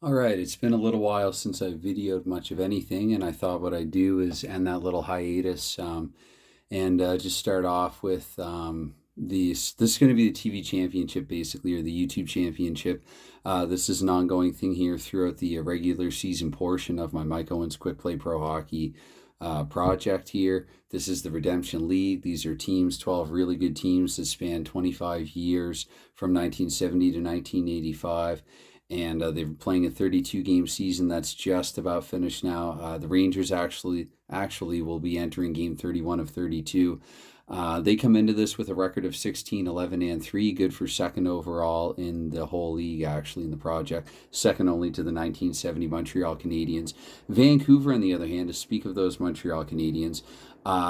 All right, it's been a little while since I videoed much of anything, and I thought what I'd do is end that little hiatus and just start off with these. This is going to be the TV championship, basically, or the YouTube championship. This is an ongoing thing here throughout the regular season portion of my Mike Owens Quick Play Pro Hockey project here. This is the Redemption League. These are teams, 12 really good teams that span 25 years from 1970 to 1985, and they're playing a 32 game season that's just about finished now. The Rangers actually will be entering game 31 of 32. They come into this with a record of 16, 11, and 3, good for second overall in the whole league, actually, in the project, second only to the 1970 Montreal Canadiens. Vancouver, on the other hand, to speak of those Montreal Canadiens,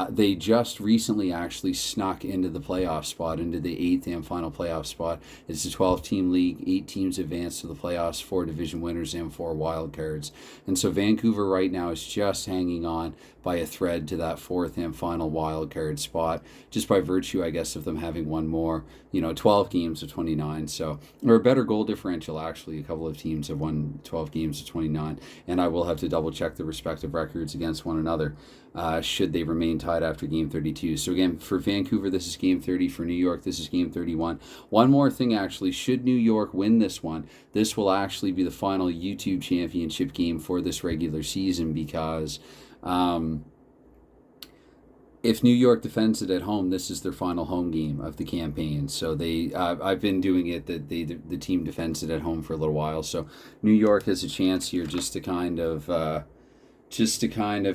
they just recently actually snuck into the playoff spot, into the eighth and final playoff spot. It's a 12-team league, 8 teams advance to the playoffs, 4 division winners, and 4 wild cards. And so Vancouver right now is just hanging on by a thread to that 4th and final wild card spot, just by virtue, I guess, of them having one more, 12 games of 29. So, or a better goal differential, actually. A couple of teams have won 12 games of 29, and I will have to double check the respective records against one another. Should they remain tied after game 32. So again, for Vancouver, this is game 30. For New York, this is game 31. One more thing, actually. Should New York win this one, this will actually be the final YouTube championship game for this regular season, because if New York defends it at home, this is their final home game of the campaign. So I've been doing it that the team defends it at home for a little while. So New York has a chance here just to kind of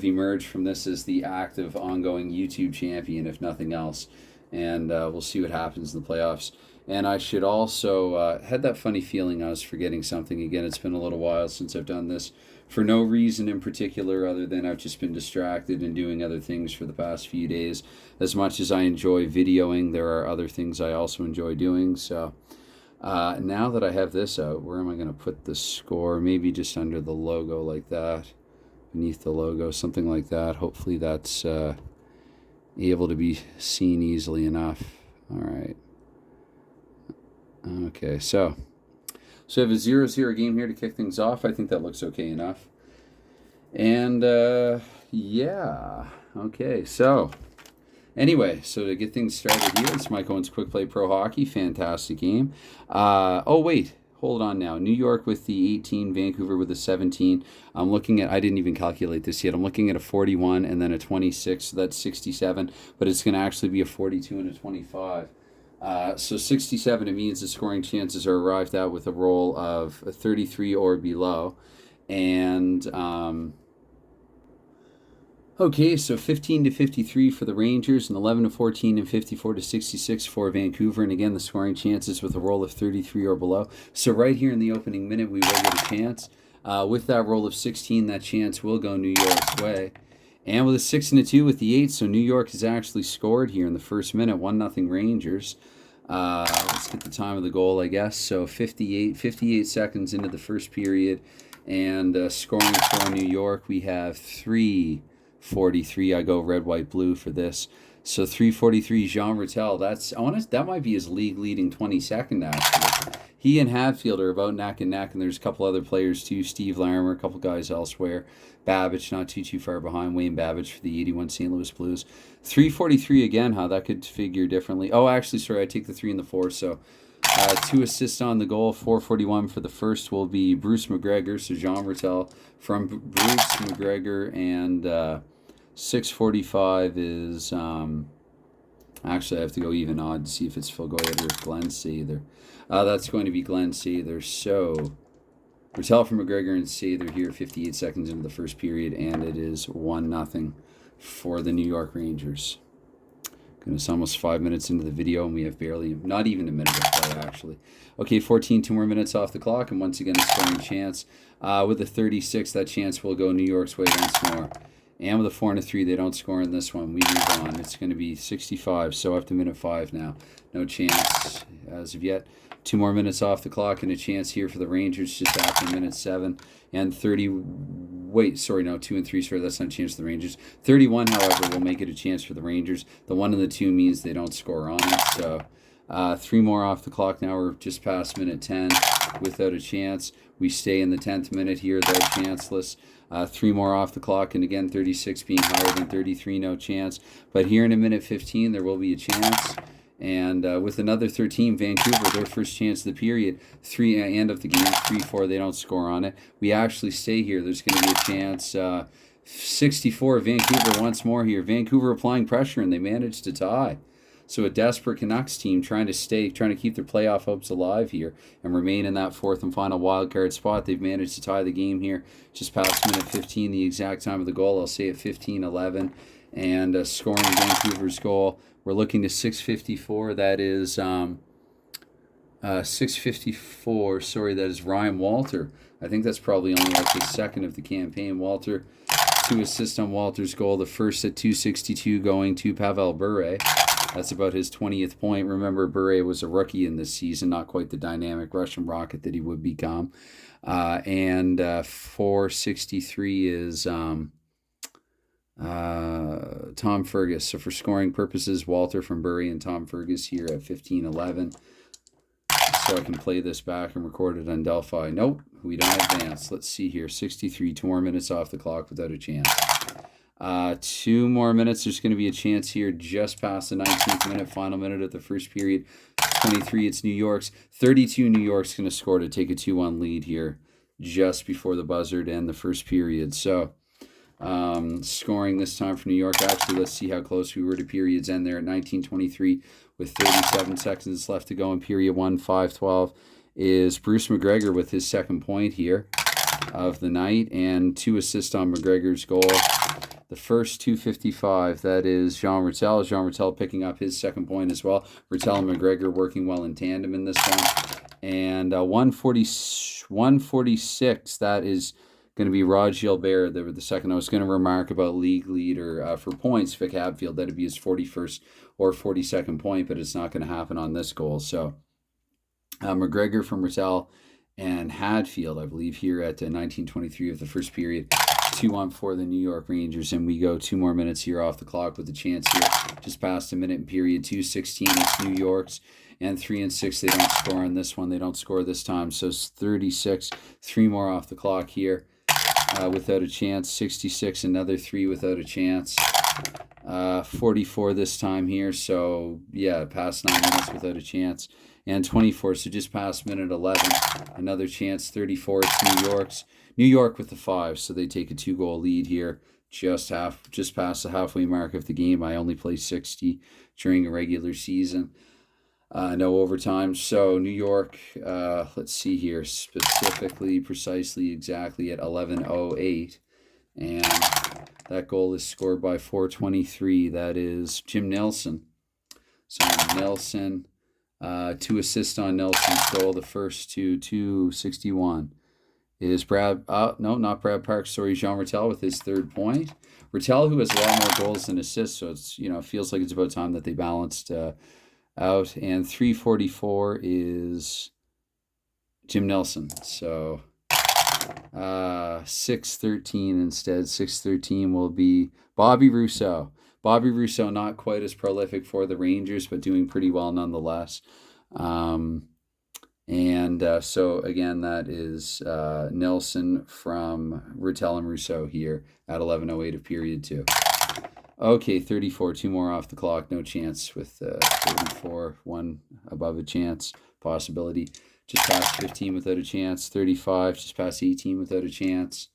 emerge from this as the active, ongoing YouTube champion, if nothing else. And we'll see what happens in the playoffs. And I should also, had that funny feeling I was forgetting something again. It's been a little while since I've done this, for no reason in particular other than I've just been distracted and doing other things for the past few days. As much as I enjoy videoing, there are other things I also enjoy doing. So now that I have this out, where am I going to put the score? Maybe just under the logo like that. Beneath the logo, something like that. Hopefully that's able to be seen easily enough. All right. Okay, so we have a 0-0 game here to kick things off. I think that looks okay enough. And yeah, okay, so anyway, so to get things started here, it's Mike Owens Quick Play Pro Hockey. Fantastic game. Oh, wait. Hold on now. New York with the 18, Vancouver with the 17. I'm looking at, I didn't even calculate this yet. I'm looking at a 41 and then a 26, so that's 67, but it's going to actually be a 42 and a 25. So 67, it means the scoring chances are arrived at with a roll of a 33 or below. And okay, so 15 to 53 for the Rangers, and 11 to 14 and 54 to 66 for Vancouver. And again, the scoring chances with a roll of 33 or below. So right here in the opening minute, we will get a chance. With that roll of 16, that chance will go New York's way. And with a 6 and a 2 with the 8, so New York has actually scored here in the first minute, 1-0 Rangers. Let's get the time of the goal, I guess. So 58 seconds into the first period, and scoring for New York, we have 3:43. I go red, white, blue for this. So 3:43, Jean Rattel. That might be his league leading 22nd, actually. He and Hadfield are about neck and neck, and there's a couple other players too. Steve Larimer, a couple guys elsewhere. Babbage not too far behind. Wayne Babbage for the 81 St. Louis Blues. 3:43 again, huh? That could figure differently. Oh, actually, sorry, I take the 3 and the 4. So 2 assists on the goal. 4:41 for the first will be Bruce McGregor. So Jean Rattel from Bruce McGregor, and 6:45 is actually I have to go even odd to see if it's Phil Goyette or Glenn Sather. That's going to be Glenn Sather. So Rattel from McGregor and Sather here, 58 seconds into the first period, and it is 1-0 for the New York Rangers. Goodness, almost 5 minutes into the video, and we have not even a minute of play, actually. Okay, 2 more minutes off the clock, and once again, a scoring chance. With a 36, that chance will go New York's way once more. And with a 4 and a 3, they don't score in this one. We move on. It's going to be 65, so up to minute 5 now. No chance as of yet. 2 more minutes off the clock, and a chance here for the Rangers just after minute 7. And 30, wait, sorry, no, 2 and 3, sorry, that's not a chance for the Rangers. 31, however, will make it a chance for the Rangers. The 1 and the 2 means they don't score on it, so 3 more off the clock now. We're just past minute 10 without a chance. We stay in the 10th minute here, though, chanceless. 3 more off the clock, and again, 36 being higher than 33, no chance. But here in a minute 15, there will be a chance. And with another 13, Vancouver, their first chance of the period, end of the game, 3-4, they don't score on it. We actually stay here. There's going to be a chance. 64, Vancouver once more here. Vancouver applying pressure, and they managed to tie. So a desperate Canucks team trying to keep their playoff hopes alive here and remain in that fourth and final wildcard spot. They've managed to tie the game here just past minute 15, the exact time of the goal. I'll say at 15-11. And scoring Vancouver's goal, we're looking to 654. That is 654. Sorry, that is Ryan Walter. I think that's probably only like the second of the campaign. Walter, 2 assists on Walter's goal. The first at 262 going to Pavel Bure. That's about his 20th point. Remember, Bure was a rookie in this season, not quite the dynamic Russian rocket that he would become. And 463 is Tom Fergus. So for scoring purposes, Walter from Bure and Tom Fergus here at 15-11. So I can play this back and record it on Delphi. Nope, we don't advance. Let's see here. 63, 2 more minutes off the clock without a chance. 2 more minutes. There's going to be a chance here just past the 19th minute, final minute of the first period. 23, it's New York's. 32, New York's going to score to take a 2-1 lead here just before the buzzer to end the first period. So scoring this time for New York. Actually, let's see how close we were to period's end there at 19:23 with 37 seconds left to go in period 1, 5:12 is Bruce McGregor with his second point here of the night and 2 assists on McGregor's goal. The first 2:55, that is Jean Rattel. Jean Rattel picking up his second point as well. Rattel and McGregor working well in tandem in this one. And 146, that is going to be Rod Gilbert. They were the second. I was going to remark about league leader for points, Vic Hadfield. That'd be his 41st or 42nd point, but it's not going to happen on this goal. So McGregor from Rattel and Hadfield, I believe, here at 19:23 of the first period. 2-1 for the New York Rangers, and we go 2 more minutes here off the clock with a chance here just past a minute in period 2:16. It's New York's, and 3 and 6 they don't score on this one. They don't score this time, so it's 36. 3 more off the clock here without a chance. 66, another 3 without a chance. 44 this time here, so yeah, past 9 minutes without a chance. And 24, so just past minute 11, another chance. 34, it's New York's. New York with the 5, so they take a 2-goal lead here, just past the halfway mark of the game. I only play 60 during a regular season, no overtime. So New York, let's see here, precisely, exactly at 11:08, and that goal is scored by 423. That is Jim Nelson. So Nelson. 2 assists on Nelson's goal. The first 261 is not Brad Parks. Sorry, Jean Rattel with his 3rd point. Rattel, who has a lot more goals than assists, so it's it feels like it's about time that they balanced out. And 344 is Jim Nelson. So 613 instead. 613 will be Bobby Rousseau. Bobby Rousseau, not quite as prolific for the Rangers, but doing pretty well nonetheless. So, again, that is Nelson from Rattel and Rousseau here at 11:08 of period 2. Okay, 34, 2 more off the clock. No chance with 34, 1 above a chance possibility. Just past 15 without a chance. 35, just past 18 without a chance.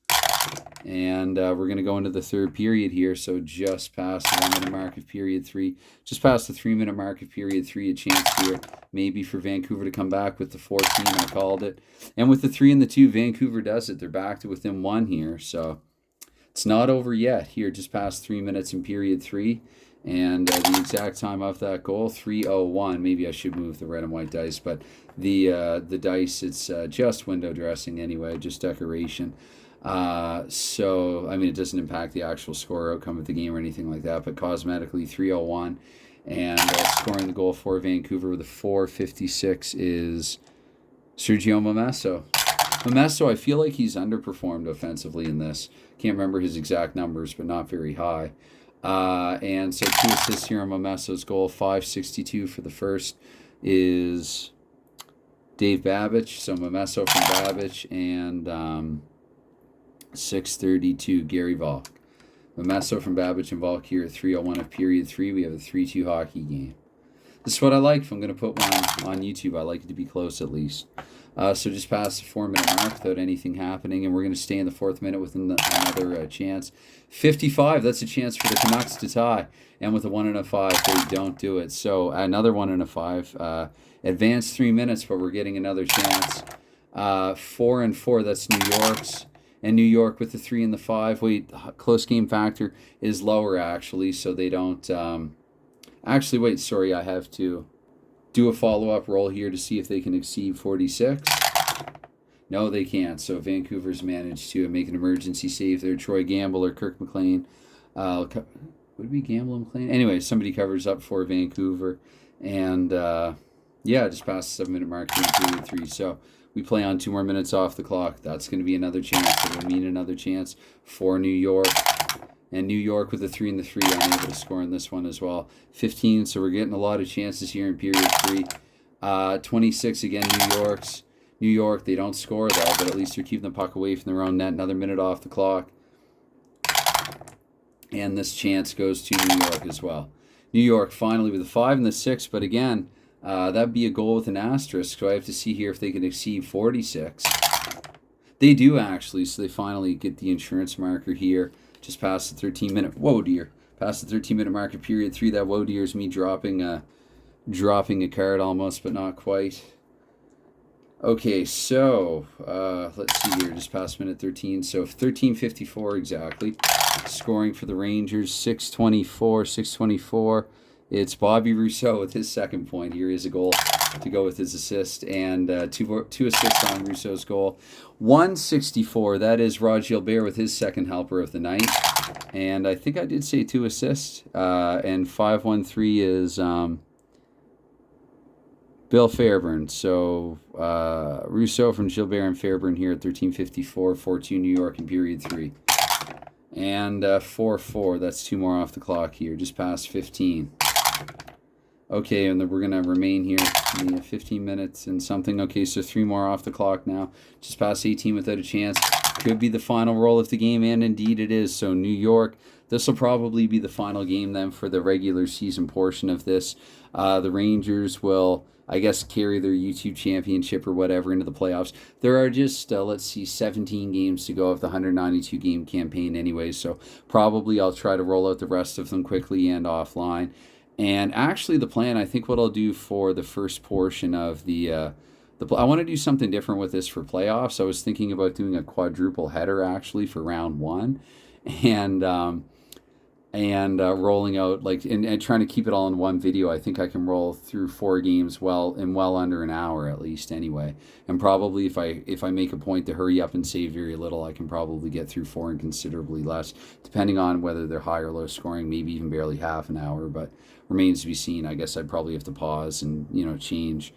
And we're going to go into the 3rd period here, so just past the 1-minute mark of period 3, just past the 3-minute mark of period 3, a chance here maybe for Vancouver to come back with the 14, I called it. And with the 3 and the 2, Vancouver does it. They're back to within 1 here, so it's not over yet here, just past 3 minutes in period 3. And the exact time of that goal, 3:01. Maybe I should move the red and white dice, but the dice, it's just window dressing anyway, just decoration. So, I mean, it doesn't impact the actual score outcome of the game or anything like that, but cosmetically 3:01, and scoring the goal for Vancouver with a 4:56 is Sergio Momesso. Momesso, I feel like he's underperformed offensively in this. Can't remember his exact numbers, but not very high. And so 2 assists here on Momesso's goal, 5:62 for the first. is Dave Babbage, so Memesso from Babbage, and 6:32 Gary Volk. Memesso from Babbage and Volk here at 3:01 of period 3. We have a 3-2 hockey game. This is what I like. If I'm going to put one on YouTube, I like it to be close at least. So just past the 4-minute mark without anything happening, and we're going to stay in the 4th minute with another chance. 55, that's a chance for the Canucks to tie. And with a 1 and a 5, they don't do it. So another 1 and a 5. Advanced 3 minutes, but we're getting another chance. 4 and 4, that's New York's. And New York with the 3 and the 5. Wait, close game factor is lower actually, so they don't... Actually, wait, sorry, I have to do a follow-up roll here to see if they can exceed 46. No, they can't. So Vancouver's managed to make an emergency save there. Troy Gamble or Kirk McLean. Would it be Gamble and McLean? Anyway, somebody covers up for Vancouver. And, yeah, just past the 7-minute mark in period 3. So we play on 2 more minutes off the clock. That's going to be another chance. It'll mean another chance for New York. And New York with a 3 and the 3, unable to score in this one as well. 15, so we're getting a lot of chances here in period 3. 26 again, New York, they don't score though, but at least they're keeping the puck away from their own net. Another minute off the clock. And this chance goes to New York as well. New York finally with a 5 and the 6, but again, that'd be a goal with an asterisk, so I have to see here if they can exceed 46. They do actually, so they finally get the insurance marker here. Just past the 13-minute, whoa dear, past the 13-minute mark of period 3. That whoa dear is me dropping a card almost, but not quite. Okay, so let's see here, just past minute 13. So 13:54 exactly. Scoring for the Rangers, 6:24. It's Bobby Rousseau with his second point. Here is a goal to go with his assist, and two assists on Rousseau's goal. 1:64, that is Rod Gilbert with his second helper of the night. And I think I did say 2 assists. And 5:13 is Bill Fairburn. So Rousseau from Gilbert and Fairburn here at 13:54, 4-2 New York in period 3. And 4-4, that's 2 more off the clock here, just past 15. Okay, and then we're going to remain here 15 minutes and something. Okay, so 3 more off the clock now. Just past 18 without a chance. Could be the final roll of the game, and indeed it is. So New York, this will probably be the final game then for the regular season portion of this. The Rangers will, I guess, carry their YouTube championship or whatever into the playoffs. There are just, let's see, 17 games to go of the 192-game campaign anyway, so probably I'll try to roll out the rest of them quickly and offline. And actually the plan, I think what I'll do for the first portion of I want to do something different with this for playoffs. I was thinking about doing a quadruple header actually for round 1, and rolling out and trying to keep it all in one video. I think I can roll through 4 games well under an hour at least anyway. And probably if I make a point to hurry up and save very little, I can probably get through 4 in considerably less, depending on whether they're high or low scoring, maybe even barely half an hour, but remains to be seen. I guess I'd probably have to pause and change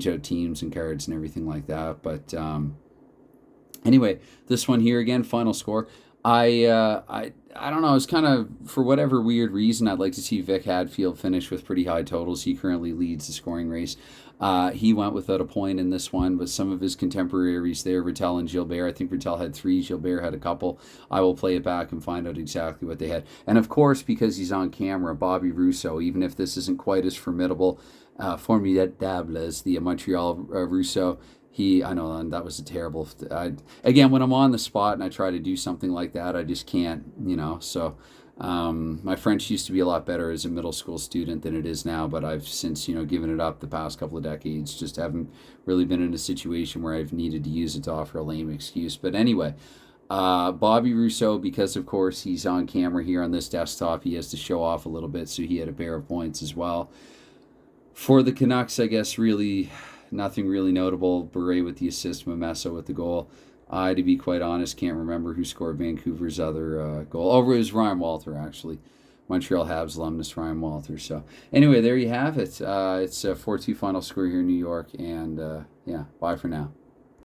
out teams and cards and everything like that. But anyway, this one here again, final score. I don't know. It's kind of, for whatever weird reason, I'd like to see Vic Hadfield finish with pretty high totals. He currently leads the scoring race. He went without a point in this one, but some of his contemporaries there, Rattel and Gilbert, I think Rattel had 3, Gilbert had a couple. I will play it back and find out exactly what they had. And of course, because he's on camera, Bobby Rousseau, even if this isn't quite as formidable, formidable as the Montreal Rousseau, I know, and that was a terrible... again, when I'm on the spot and I try to do something like that, I just can't, so... my French used to be a lot better as a middle school student than it is now, but I've since, given it up the past couple of decades. Just haven't really been in a situation where I've needed to use it to offer a lame excuse. But anyway, Bobby Rousseau, because of course he's on camera here on this desktop, he has to show off a little bit, so he had a pair of points as well. For the Canucks, I guess really nothing really notable. Beret with the assist, Memesso with the goal. To be quite honest, can't remember who scored Vancouver's other goal. Oh, it was Ryan Walter, actually. Montreal Habs alumnus Ryan Walter. So anyway, there you have it. It's a 4-2 final score here in New York. And yeah, bye for now.